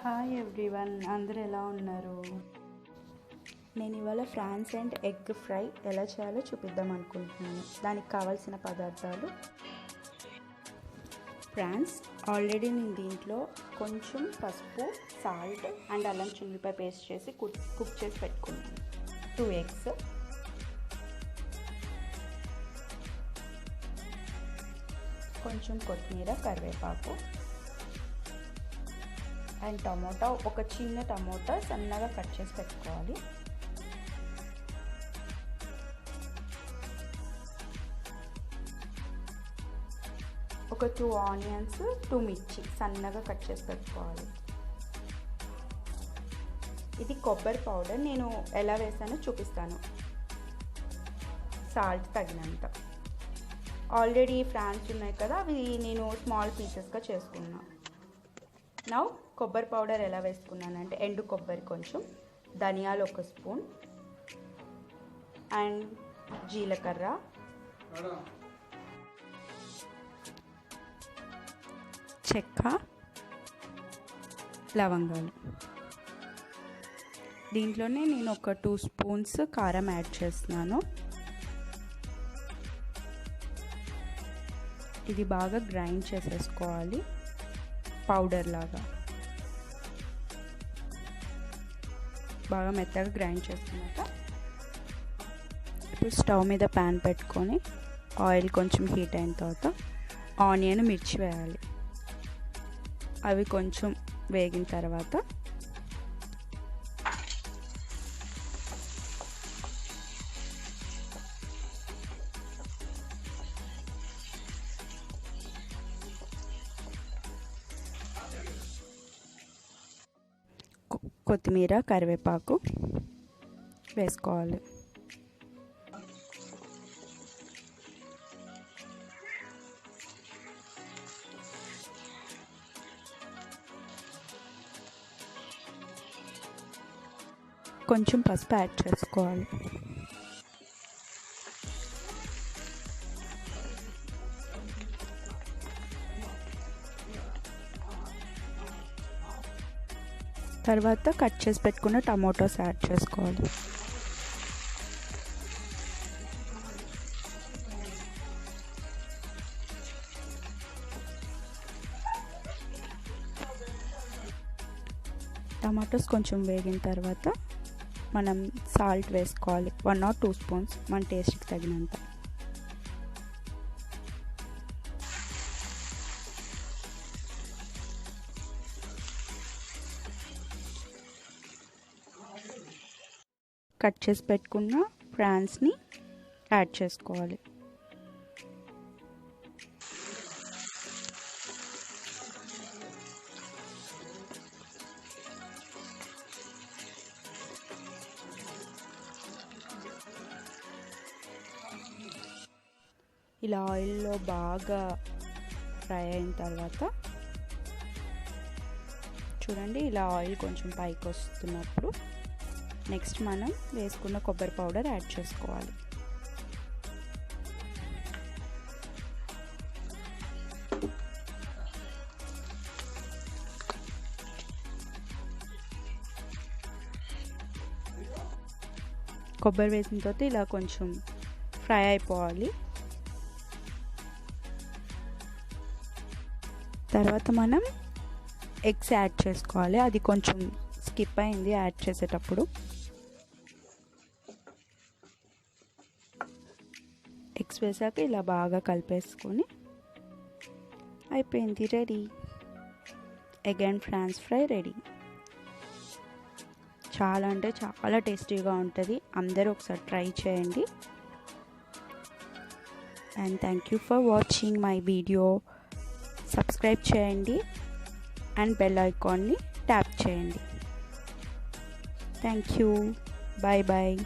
Hi everyone, అందరూ ఎలా ఉన్నారు? నేను ఇవాళ ఫ్రాన్స్ అండ్ ఎగ్ ఫ్రై ఎలా చేయాలో చూపిద్దాం అనుకుంటున్నాను. దానికి కావాల్సిన పదార్థాలు: ఫ్రాన్స్. ఆల్రెడీ నేను దీంట్లో కొంచెం పసుపు, సాల్ట్ అండ్ అల్లం చిల్లిపాయ పేస్ట్ చేసి కుక్ చేసి పెట్టుకున్నాను. 2 ఎగ్స్, కొంచెం కొత్తిమీర, కరివేపాకు అండ్ టమోటా. ఒక చిన్న టమోటా సన్నగా కట్ చేసి పెట్టుకోవాలి. ఒక 2 ఆనియన్స్, 2 మిర్చి సన్నగా కట్ చేసి పెట్టుకోవాలి. ఇది కొబ్బరి పౌడర్. నేను ఎలా వేసానో చూపిస్తాను. సాల్ట్ తగినంత. ఆల్రెడీ ఫ్రాన్స్ ఉన్నాయి కదా, అవి నేను స్మాల్ పీసెస్గా చేసుకున్నా. నౌ కొబ్బరి పౌడర్ ఎలా వేసుకున్నానంటే, ఎండు కొబ్బరి కొంచెం, ధనియాలు 1 స్పూన్ అండ్ జీలకర్ర, చెక్క, లవంగాలు. దీంట్లోనే నేను ఒక 2 స్పూన్స్ కారం యాడ్ చేస్తున్నాను. ఇది బాగా గ్రైండ్ చేసేసుకోవాలి, పౌడర్ లాగా. బాగా మెత్తగా గ్రైండ్ చేసుకున్నాక ఇప్పుడు స్టవ్ మీద ప్యాన్ పెట్టుకొని ఆయిల్ కొంచెం హీట్ అయిన తర్వాత ఆనియన్, మిర్చి వేయాలి. అవి కొంచెం వేగిన తర్వాత కొత్తిమీర, కరివేపాకు వేసుకోవాలి. కొంచెం పసుపు యాడ్ చేసుకోవాలి. తర్వాత కట్ చేసి పెట్టుకున్న టమాటోస్ యాడ్ చేసుకోవాలి. టమాటోస్ కొంచెం వేగిన తర్వాత మనం సాల్ట్ వేసుకోవాలి. 1 or 2 స్పూన్స్, మన టేస్ట్కి తగినంత. కట్ చేసి పెట్టుకున్న ఫ్రాన్స్ని యాడ్ చేసుకోవాలి. ఇలా ఆయిల్లో బాగా ఫ్రై అయిన తర్వాత చూడండి, ఇలా ఆయిల్ కొంచెం పైకి వస్తున్నప్పుడు నెక్స్ట్ మనం వేసుకున్న కొబ్బరి పౌడర్ యాడ్ చేసుకోవాలి. కొబ్బరి వేసిన తర్వాత ఇలా కొంచెం ఫ్రై అయిపోవాలి. తర్వాత మనం ఎగ్స్ యాడ్ చేసుకోవాలి. అది కొంచెం స్కిప్ అయింది యాడ్ చేసేటప్పుడు. ఎగ్స్ వేసాక ఇలా బాగా కలిపేసుకొని అయిపోయింది, ready. Egg and prawns fry ready. చాలా అంటే చాలా టేస్టీగా ఉంటుంది. అందరూ ఒకసారి ట్రై చేయండి. And thank you for watching my video. Subscribe చేయండి అండ్ బెల్ ఐకాన్ని ట్యాప్ చేయండి. Thank you. Bye bye.